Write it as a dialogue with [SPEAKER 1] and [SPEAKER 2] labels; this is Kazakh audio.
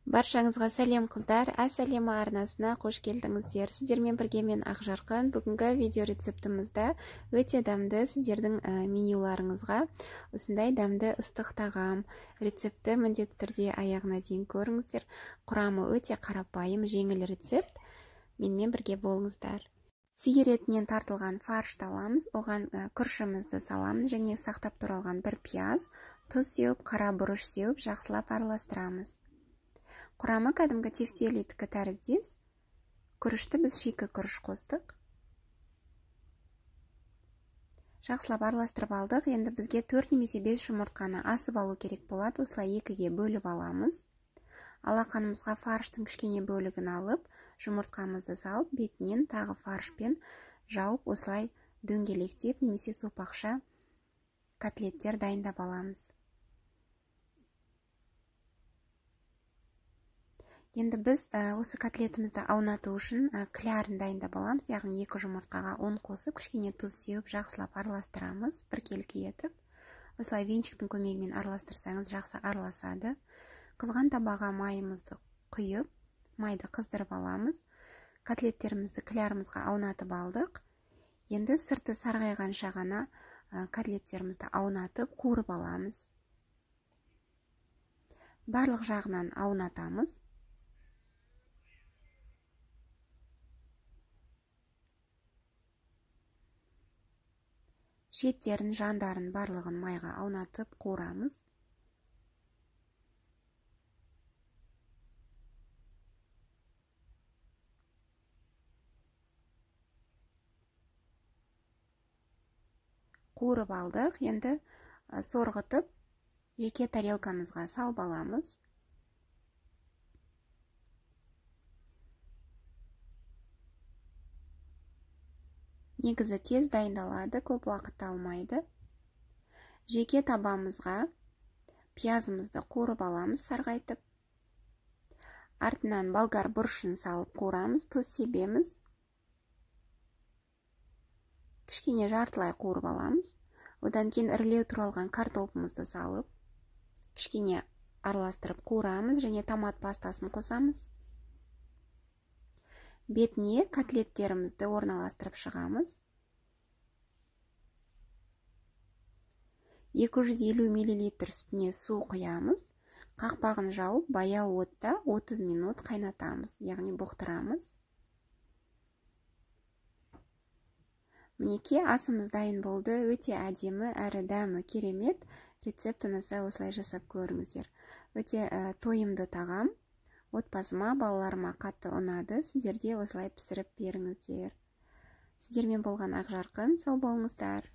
[SPEAKER 1] Баршаңызға сәлем қыздар, Әсәлема арнасына қош келдіңіздер. Сіздермен бірге мен Ақжарқын. Бүгінгі видео рецептімізді өте дәмді сіздердің менюларыңызға осындай дәмді ыстық тағам рецепті міндетті түрде аяғына дейін көріңіздер. Құрамы өте қарапайым, жеңіл рецепт. Менімен бірге болыңыздар. Сиыр етінен тартылған фаршты аламыз, оған күрішімізді саламыз және сақтап тұралған бір пияз, тұз сеуіп, қара бұрыш сеуіп, жақсылап араластырамыз. Құрамы кәдімгі тефтелидікі тәріздес. Күрішті біз шикі күріш қостық. Жақсылап араластырып алдық. Енді бізге 4 немесе 5 жұмыртқаны асып алу керек болады. Осылай 2-ге бөліп аламыз. Алақанымызға фарштың кішкене бөлігін алып, жұмыртқамызды салып, бетінен тағы фаршпен жауып, осылай дөңгелектеп немесе сопақша котлеттер дайындап аламыз. Енді біз осы котлетімізді аунату үшін клярын дайындап аламыз, яғни 2 жұмыртқаға 10 қосып, кішкене тұз сеуіп, жақсылап араластырамыз, біркелкі етіп. Осылай венчиктің көмегімен араластырсаңыз жақсы араласады. Қызған табаға майымызды құйып, майды қыздырып аламыз. Котлеттерімізді клярымызға аунатып алдық. Енді сырты сарғайғанша ғана котлеттерімізді аунатып, қуырып аламыз. Барлық жағынан аунатамыз. Шеттерін, жандарын барлығын майға аунатып қуырамыз. Қуырып алдық. Енді сорғытып, жеке тарелкамызға салып аламыз. Негізі тез дайындалады, көп уақыт алмайды. Жеке табамызға пиязымызды қуырып аламыз, сарғайтып. Артынан болгар бұрышын салып қуырамыз, тұз себеміз. Кішкене жартылай қуырып аламыз. Одан кейін ірілеу туралған картопымызды салып, кішкене араластырып қуырамыз және томат пастасын қосамыз. Бетіне котлеттерімізді орналастырып шығамыз. 250 мл үстіне су құямыз. Қақпағын жауып, баяу отта 30 минут қайнатамыз, яғни бұқтырамыз. Мінеке, асымыз дайын болды. Өте әдемі, әрі дәмі керемет. Рецепт ұнаса осылай жасап көріңіздер. Өте тойымды тағам. Отбасыма, балаларыма қатты ұнады. Сіздерде осылай пісіріп беріңіздер. Сіздермен болған Ақжарқын, сау болыңыздар.